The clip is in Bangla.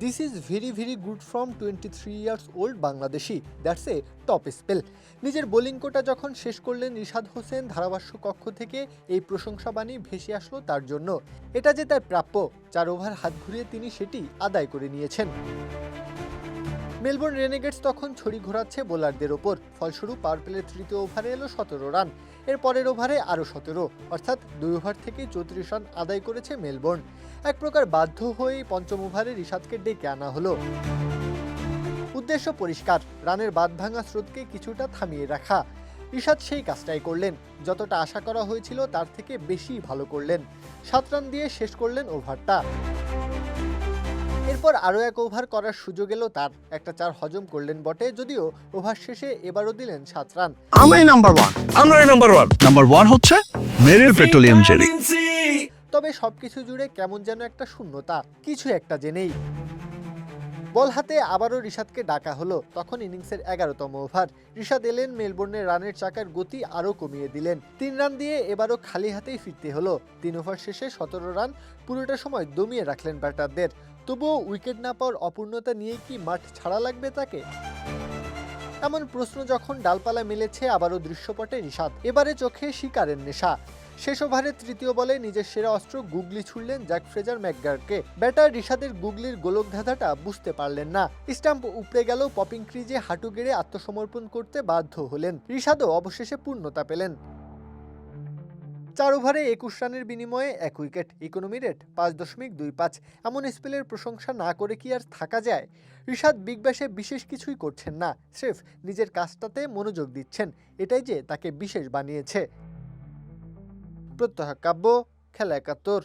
This is very good from 23 years old Bangladeshi, that's a top spell. নিজের বোলিং কোটা যখন শেষ করলেন রিশাদ হোসেন, ধারাভাষ্য কক্ষ থেকে এই প্রশংসাবাণী ভেসে আসলো তার জন্য। এটা যে তার প্রাপ্য, 4 ওভার হাত ঘুরিয়ে তিনি সেটি আদায় করে নিয়েছেন। মেলবোর্ন রেনেগেটস তখন ছড়ি ঘোরাচ্ছে বোলারদের ওপর। ফলস্বরূপ পাওয়ার প্লের তৃতীয় ওভারে এলো 17 রান। এর পরের ওভারে আরও 17, অর্থাৎ 2 ওভার থেকে 34 রান আদায় করেছে মেলবোর্ন। এক প্রকার বাধ্য হয়েই পঞ্চম ওভারে রিশাদকে ডেকে আনা হলো। উদ্দেশ্য পরিষ্কার, রানের বাঁধ ভাঙা স্রোতকে কিছুটা থামিয়ে রাখা। রিশাদ সেই কাজটাই করলেন। যতটা আশা করা হয়েছিল তার থেকে বেশি ভালো করলেন। 7 রান দিয়ে শেষ করলেন ওভারটা। এরপর আরও এক ওভার করার সুযোগ এলো তার। একটা 4 হজম করলেন বটে, যদিও ওভার শেষে এবারও দিলেন 7 রান। আমরাই নাম্বার ওয়ান। নাম্বার ওয়ান হচ্ছে মেরিল পেট্রোলিয়াম জেলি। তবে সবকিছু জুড়ে কেমন যেন একটা শূন্যতা, কিছু একটা যে নেই। বল হাতে আবারও রিশাদকে ডাকা হলো। তখন ইনিংসের 11তম ওভার। রিশাদ এলেন, মেলবোর্নের রানের চাকার গতি আরও কমিয়ে দিলেন। 3 রান দিয়ে এবারও খালি হাতেই ফিরতে হলো। 3 ওভার শেষে 17 রান, পুরোটা সময় দমিয়ে রাখলেন ব্যাটারদের। তবুও উইকেট না পাওয়ার অপূর্ণতা নিয়ে কি মাঠ ছাড়া লাগবে তাকে? এমন প্রশ্ন যখন ডালপালা মেলেছে, আবারও দৃশ্যপটে রিশাদ। এবারে চোখে শিকারের নেশা। শেষ ওভারের তৃতীয় বলে নিজের সেরা অস্ত্র গুগলি ছুড়লেন জ্যাক ফ্রেজার ম্যাকগার্ডকে। ব্যাটার রিশাদের গুগলির গোলকধাঁধাটা বুঝতে পারলেন না। স্টাম্প উপড়ে গেল, পপিং ক্রিজে হাঁটু গেড়ে আত্মসমর্পণ করতে বাধ্য হলেন। রিশাদও অবশেষে পূর্ণতা পেলেন। 4 ওভারে 21 রানের বিনিময়ে 1 উইকেট, ইকোনমি রেট 5.25। এমন স্পেলের প্রশংসা না করে কি আর থাকা যায়? রিশাদ বিগ ব্যাশে বিশেষ কিছুই করছেন না, স্রেফ নিজের কাজটাতে মনোযোগ দিচ্ছেন। এটাই যে তাকে বিশেষ বানিয়েছে। প্রত্যহ কাব্য, খেলা 71।